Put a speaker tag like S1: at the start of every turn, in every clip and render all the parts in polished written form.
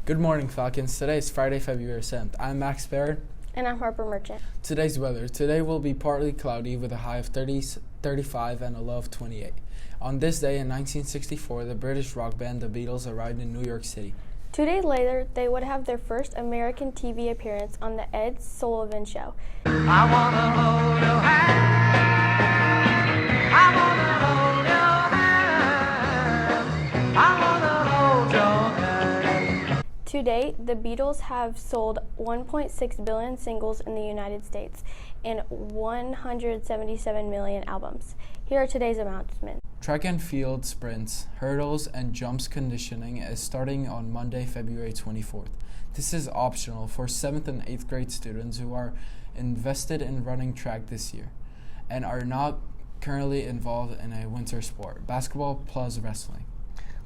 S1: Good morning, Falcons. Today is Friday, February 7th. I'm Max Barrett.
S2: And I'm Harper Merchant.
S1: Today's weather. Today will be partly cloudy with a high of 35 and a low of 28. On this day in 1964, the British rock band The Beatles arrived in New York City.
S2: 2 days later, they would have their first American TV appearance on the Ed Sullivan Show.
S3: I wanna hold your hand. I wanna hold your hand. I wanna hold your hand.
S2: To date, the Beatles have sold 1.6 billion singles in the United States and 177 million albums. Here are today's announcements.
S1: Track and field sprints, hurdles, and jumps conditioning is starting on Monday, February 24th. This is optional for 7th and 8th grade students who are invested in running track this year and are not currently involved in a winter sport, basketball plus wrestling.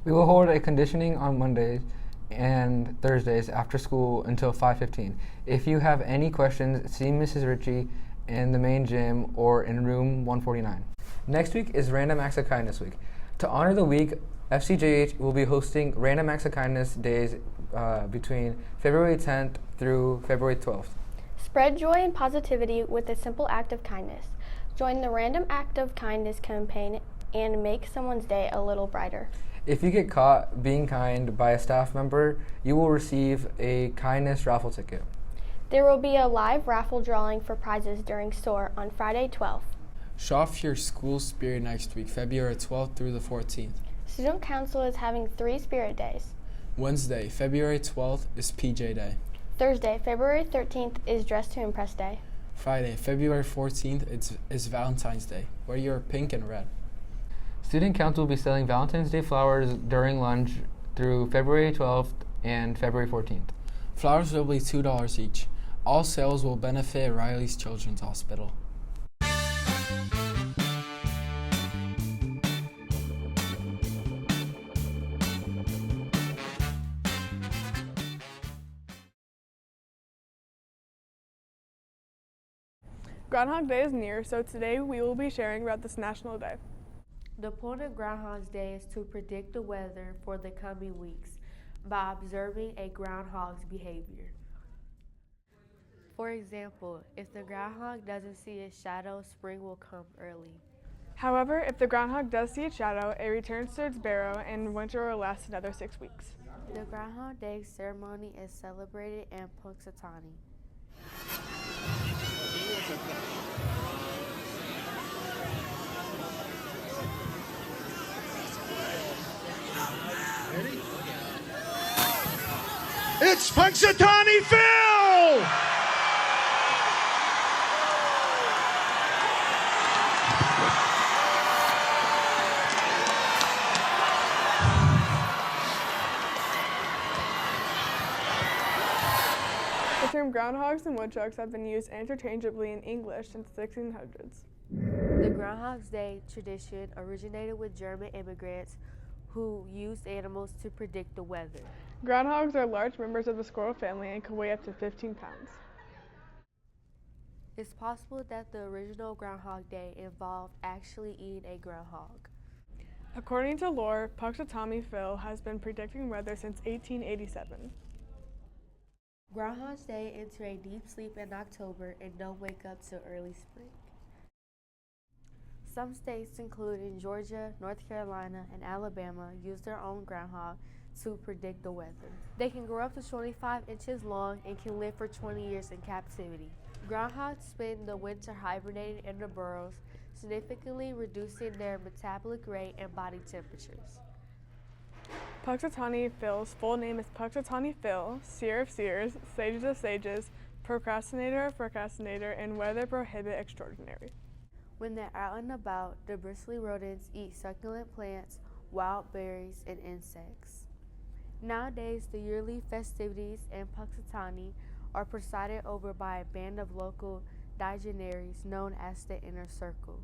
S4: We will hold a conditioning on Mondays and Thursdays after school until 5:15. If you have any questions, see Mrs. Ritchie in the main gym or in room 149. Next week is Random Acts of Kindness Week. To honor the week, FCJH will be hosting Random Acts of Kindness days between February 10th through February 12th.
S2: Spread joy and positivity with a simple act of kindness. Join the Random Act of Kindness campaign and make someone's day a little brighter.
S4: If you get caught being kind by a staff member, you will receive a kindness raffle ticket.
S2: There will be a live raffle drawing for prizes during SOAR on Friday 12th.
S1: Show off your school spirit next week, February 12th through the 14th.
S2: Student Council is having 3 Spirit Days.
S1: Wednesday, February 12th is PJ Day.
S2: Thursday, February 13th is Dress to Impress Day.
S1: Friday, February 14th is Valentine's Day. Wear your pink and red.
S4: Student Council will be selling Valentine's Day flowers during lunch through February 12th and February 14th.
S1: Flowers will be $2 each. All sales will benefit Riley's Children's Hospital.
S5: Groundhog Day is near, so today we will be sharing about this national day.
S6: The point of Groundhog's Day is to predict the weather for the coming weeks by observing a groundhog's behavior. For example, if the groundhog doesn't see its shadow, spring will come early.
S5: However, if the groundhog does see its shadow, it returns to its burrow and winter will last another 6 weeks.
S6: The Groundhog Day ceremony is celebrated in Punxsutawney.
S7: It's Punxsutawney Phil!
S5: The term groundhogs and woodchucks have been used interchangeably in English since the 1600s.
S6: The Groundhog's Day tradition originated with German immigrants who used animals to predict the weather.
S5: Groundhogs are large members of the squirrel family and can weigh up to 15 pounds.
S6: It's possible that the original Groundhog Day involved actually eating a groundhog.
S5: According to lore, Punxsutawney Phil has been predicting weather since 1887.
S6: Groundhog's Day enter a deep sleep in October and don't wake up till early spring. Some states, including Georgia, North Carolina, and Alabama, use their own groundhog to predict the weather. They can grow up to 25 inches long and can live for 20 years in captivity. Groundhogs spend the winter hibernating in their burrows, significantly reducing their metabolic rate and body temperatures.
S5: Punxsutawney Phil's full name is Punxsutawney Phil, seer of seers, sages of sages, procrastinator of procrastinator, and weather prohibit extraordinary.
S6: When they're out and about, the bristly rodents eat succulent plants, wild berries, and insects. Nowadays, the yearly festivities in Punxsutawney are presided over by a band of local dignitaries known as the Inner Circle.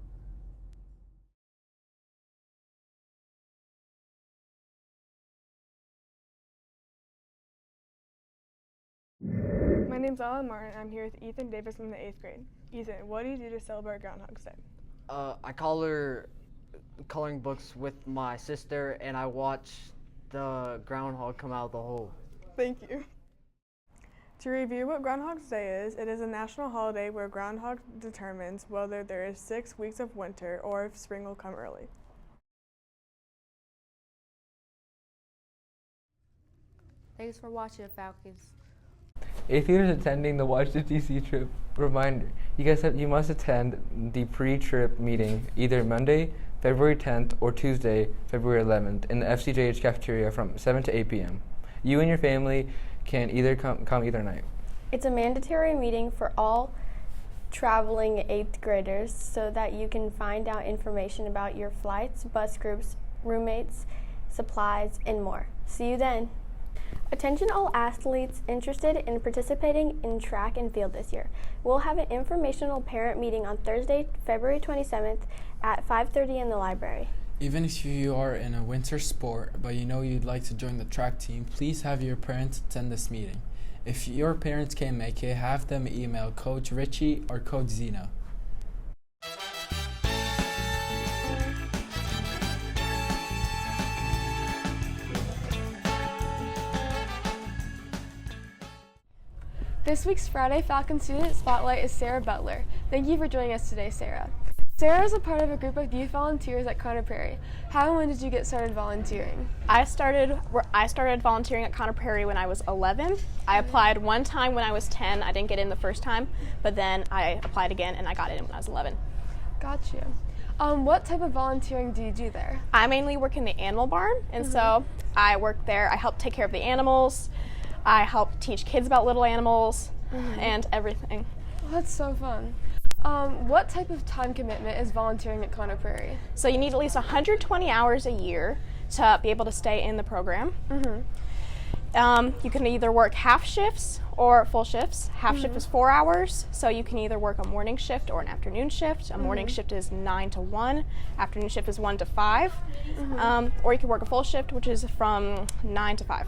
S5: My name's Alan Martin. I'm here with Ethan Davis from the 8th grade. Ethan, what do you do to celebrate Groundhog's Day?
S8: I color coloring books with my sister, and I watch the groundhog come out of the hole.
S5: Thank you. To review what Groundhog's Day is, it is a national holiday where Groundhog determines whether there is 6 weeks of winter or if spring will come early.
S6: Thanks for watching, Falcons.
S4: If you're attending the Watch the DC trip, reminder, you must attend the pre-trip meeting either Monday, February 10th or Tuesday, February 11th in the FCJH cafeteria from 7 to 8 p.m. You and your family can either come either night.
S2: It's a mandatory meeting for all traveling 8th graders so that you can find out information about your flights, bus groups, roommates, supplies, and more. See you then. Attention all athletes interested in participating in track and field this year. We'll have an informational parent meeting on Thursday, February 27th at 5:30 in the library.
S1: Even if you are in a winter sport, but you know you'd like to join the track team, please have your parents attend this meeting. If your parents can't make it, have them email Coach Richie or Coach Zeno.
S9: This week's Friday Falcon Student Spotlight is Sarah Butler. Thank you for joining us today, Sarah. Sarah is a part of a group of youth volunteers at Conner Prairie. How and when did you get started volunteering?
S10: I started volunteering at Conner Prairie when I was 11. I applied one time when I was 10. I didn't get in the first time, but then I applied again and I got in when I was 11.
S9: Got you. What type of volunteering do you do there?
S10: I mainly work in the animal barn, and so I work there. I help take care of the animals. I help teach kids about little animals and everything.
S9: Oh, that's so fun. What type of time commitment is volunteering at Conner Prairie?
S10: So you need at least 120 hours a year to be able to stay in the program. You can either work half shifts or full shifts. Half shift is 4 hours, so you can either work a morning shift or an afternoon shift. A morning shift is 9 to 1, afternoon shift is 1 to 5, or you can work a full shift, which is from 9 to 5.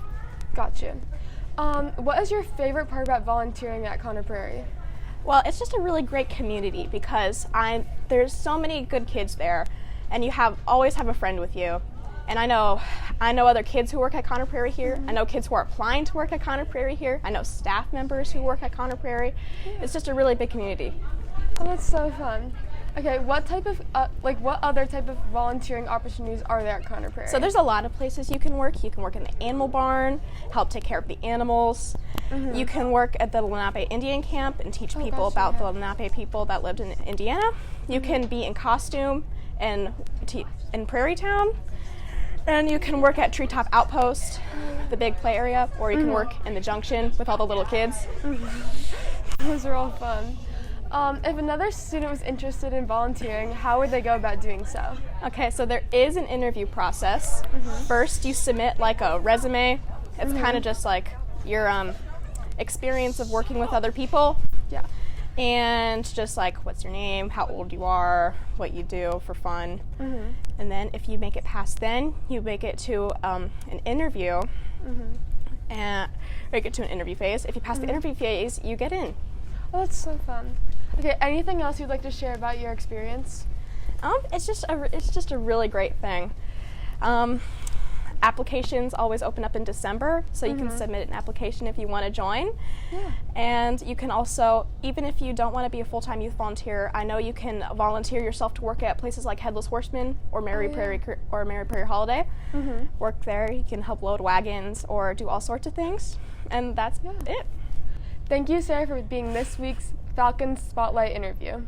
S9: Gotcha. What is your favorite part about volunteering at Conner Prairie?
S10: Well, it's just a really great community because there's so many good kids there, and you always have a friend with you. And I know other kids who work at Conner Prairie here. I know kids who are applying to work at Conner Prairie here. I know staff members who work at Conner Prairie. It's just a really big community.
S9: Oh, that's so fun. Okay, what other type of volunteering opportunities are there at Conner Prairie?
S10: So there's a lot of places you can work. You can work in the animal barn, help take care of the animals. You can work at the Lenape Indian Camp and teach people about the Lenape people that lived in Indiana. You can be in costume in Prairie Town. And you can work at Treetop Outpost, the big play area, or you can work in the junction with all the little kids.
S9: Those are all fun. If another student was interested in volunteering, how would they go about doing so?
S10: Okay, so there is an interview process. First, you submit like a resume. It's kind of just like your experience of working with other people.
S9: Yeah.
S10: And just like what's your name, how old you are, what you do for fun. And then if you make it past then, you make it to an interview. And make it to an interview phase. If you pass the interview phase, you get in.
S9: Oh, that's so fun. Okay, anything else you'd like to share about your experience?
S10: It's just a really great thing. Applications always open up in December, so you can submit an application if you want to join.
S9: Yeah.
S10: And you can also, even if you don't want to be a full-time youth volunteer, I know you can volunteer yourself to work at places like Headless Horseman or Mary Prairie Holiday. Work there. You can help load wagons or do all sorts of things. And that's it.
S9: Thank you, Sarah, for being this week's Falcon Spotlight interview.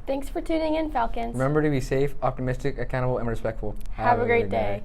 S2: Thanks for tuning in, Falcons.
S4: Remember to be safe, optimistic, accountable, and respectful.
S2: Have a great day.